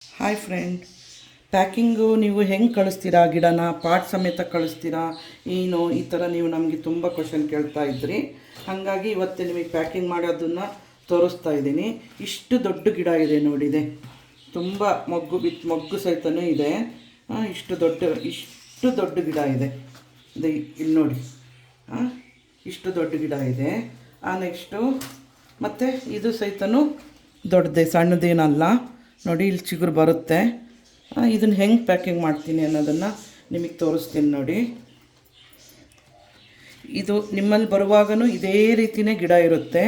Hi friend, packing ನೀವು ಹೆಂಗೆ ಕಳಿಸ್ತೀರಾ? ಗಿಡನ ಪಾಟ್ ಸಮೇತ ಕಳಿಸ್ತೀರಾ ಏನು? ಈ ಥರ ನೀವು ನಮಗೆ ತುಂಬ ಕ್ವಶನ್ ಕೇಳ್ತಾ ಇದ್ರಿ. ಹಾಗಾಗಿ ಇವತ್ತು ನಿಮಗೆ ಪ್ಯಾಕಿಂಗ್ ಮಾಡೋದನ್ನು ತೋರಿಸ್ತಾ ಇದ್ದೀನಿ. ಇಷ್ಟು ದೊಡ್ಡ ಗಿಡ ಇದೆ ನೋಡಿದೆ, ತುಂಬ ಮೊಗ್ಗು ಸಹಿತನೂ ಇದೆ. ಇಷ್ಟು ದೊಡ್ಡ ಗಿಡ ಇದೆ. ಇಲ್ಲಿ ನೋಡಿ, ಇಷ್ಟು ದೊಡ್ಡ ಗಿಡ ಇದೆ. ನೆಕ್ಸ್ಟು ಮತ್ತು ಇದು ಸಹಿತನೂ ದೊಡ್ಡದೇ, ಸಣ್ಣದೇನಲ್ಲ. ನೋಡಿ, ಇಲ್ಲಿ ಚಿಗುರು ಬರುತ್ತೆ. ಇದನ್ನು ಹೆಂಗೆ ಪ್ಯಾಕಿಂಗ್ ಮಾಡ್ತೀನಿ ಅನ್ನೋದನ್ನು ನಿಮಗೆ ತೋರಿಸ್ತೀನಿ ನೋಡಿ. ಇದು ನಿಮ್ಮಲ್ಲಿ ಬರುವಾಗಲೂ ಇದೇ ರೀತಿಯೇ ಗಿಡ ಇರುತ್ತೆ.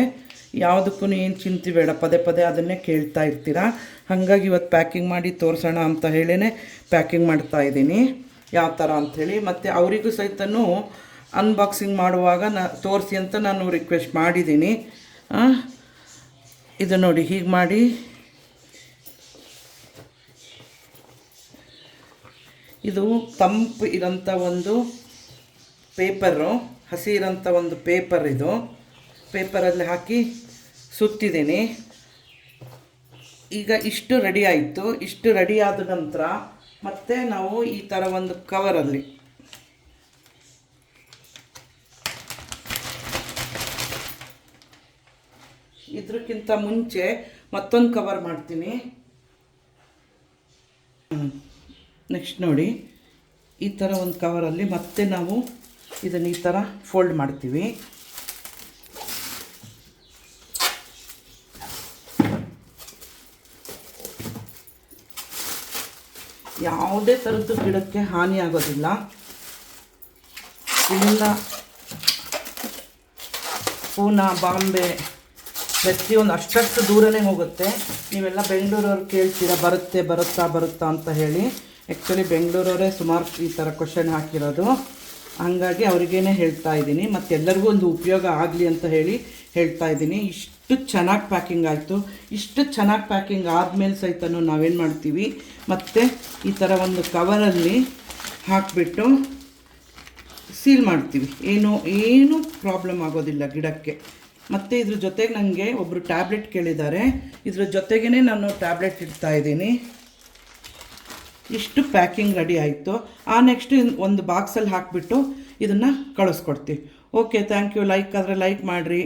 ಯಾವುದಕ್ಕೂ ಏನು ಚಿಂತೆ ಬೇಡ, ಪದೇ ಪದೇ ಅದನ್ನೇ ಕೇಳ್ತಾ ಇರ್ತೀರ. ಹಾಗಾಗಿ ಇವತ್ತು ಪ್ಯಾಕಿಂಗ್ ಮಾಡಿ ತೋರಿಸೋಣ ಅಂತ ಹೇಳೇ ಪ್ಯಾಕಿಂಗ್ ಮಾಡ್ತಾಯಿದ್ದೀನಿ, ಯಾವ ಥರ ಅಂಥೇಳಿ. ಮತ್ತು ಅವರಿಗೂ ಸಹಿತನೂ ಅನ್ಬಾಕ್ಸಿಂಗ್ ಮಾಡುವಾಗ ತೋರಿಸಿ ಅಂತ ನಾನು ರಿಕ್ವೆಸ್ಟ್ ಮಾಡಿದ್ದೀನಿ. ಇದು ನೋಡಿ, ಹೀಗೆ ಮಾಡಿ ಇದು ತಂಪು ಇರೋಂಥ ಒಂದು ಪೇಪರು, ಹಸಿ ಇರೋಂಥ ಒಂದು ಪೇಪರ್. ಇದು ಪೇಪರಲ್ಲಿ ಹಾಕಿ ಸುತ್ತಿದ್ದೀನಿ. ಈಗ ಇಷ್ಟು ರೆಡಿ ಆಯಿತು. ಇಷ್ಟು ರೆಡಿ ಆದ ನಂತರ ಮತ್ತೆ ನಾವು ಈ ಥರ ಒಂದು ಕವರಲ್ಲಿ ಇದಕ್ಕಿಂತ ಮುಂಚೆ ಮತ್ತೊಂದು ಕವರ್ ಮಾಡ್ತೀನಿ. ನೆಕ್ಸ್ಟ್ ನೋಡಿ, ಈ ಥರ ಒಂದು ಕವರಲ್ಲಿ ಮತ್ತೆ ನಾವು ಇದನ್ನು ಈ ಥರ ಫೋಲ್ಡ್ ಮಾಡ್ತೀವಿ. ಯಾವುದೇ ಥರದ್ದು ಗಿಡಕ್ಕೆ ಹಾನಿ ಆಗೋದಿಲ್ಲ. ಇಲ್ಲ, ಪೂನಾ, ಬಾಂಬೆ ಪ್ರತಿಯೊಂದು ಅಷ್ಟಷ್ಟು ದೂರನೇ ಹೋಗುತ್ತೆ. ನೀವೆಲ್ಲ ಬೆಂಗಳೂರವ್ರು ಕೇಳ್ತೀರಾ ಬರುತ್ತಾ ಅಂತ ಹೇಳಿ. ಆ್ಯಕ್ಚುಲಿ ಬೆಂಗಳೂರವರೇ ಸುಮಾರು ಈ ಥರ ಕ್ವಶನ್ ಹಾಕಿರೋದು. ಹಾಗಾಗಿ ಅವ್ರಿಗೇನೆ ಹೇಳ್ತಾ ಇದ್ದೀನಿ, ಮತ್ತು ಎಲ್ಲರಿಗೂ ಒಂದು ಉಪಯೋಗ ಆಗಲಿ ಅಂತ ಹೇಳಿ ಹೇಳ್ತಾ ಇದ್ದೀನಿ. ಇಷ್ಟು ಚೆನ್ನಾಗಿ ಪ್ಯಾಕಿಂಗ್ ಆಯಿತು. ಇಷ್ಟು ಚೆನ್ನಾಗಿ ಪ್ಯಾಕಿಂಗ್ ಆದಮೇಲೆ ಸಹಿತನೂ ನಾವೇನು ಮಾಡ್ತೀವಿ, ಮತ್ತು ಈ ಥರ ಒಂದು ಕವರಲ್ಲಿ ಹಾಕಿಬಿಟ್ಟು ಸೀಲ್ ಮಾಡ್ತೀವಿ. ಏನೂ ಪ್ರಾಬ್ಲಮ್ ಆಗೋದಿಲ್ಲ ಗಿಡಕ್ಕೆ. ಮತ್ತು ಇದ್ರ ಜೊತೆಗೆ ನನಗೆ ಒಬ್ಬರು ಟ್ಯಾಬ್ಲೆಟ್ ಕೇಳಿದ್ದಾರೆ. ಇದ್ರ ಜೊತೆಗೇ ನಾನು ಟ್ಯಾಬ್ಲೆಟ್ ಇಡ್ತಾಯಿದ್ದೀನಿ. ಇಷ್ಟು ಪ್ಯಾಕಿಂಗ್ ರೆಡಿ ಆಯಿತು. ನೆಕ್ಸ್ಟ್ ಒಂದು ಬಾಕ್ಸಲ್ಲಿ ಹಾಕಿಬಿಟ್ಟು ಇದನ್ನು ಕಳಿಸ್ಕೊಡ್ತೀವಿ. Okay, thank you. ಲೈಕ್ ಆದರೆ ಲೈಕ್ ಮಾಡಿರಿ.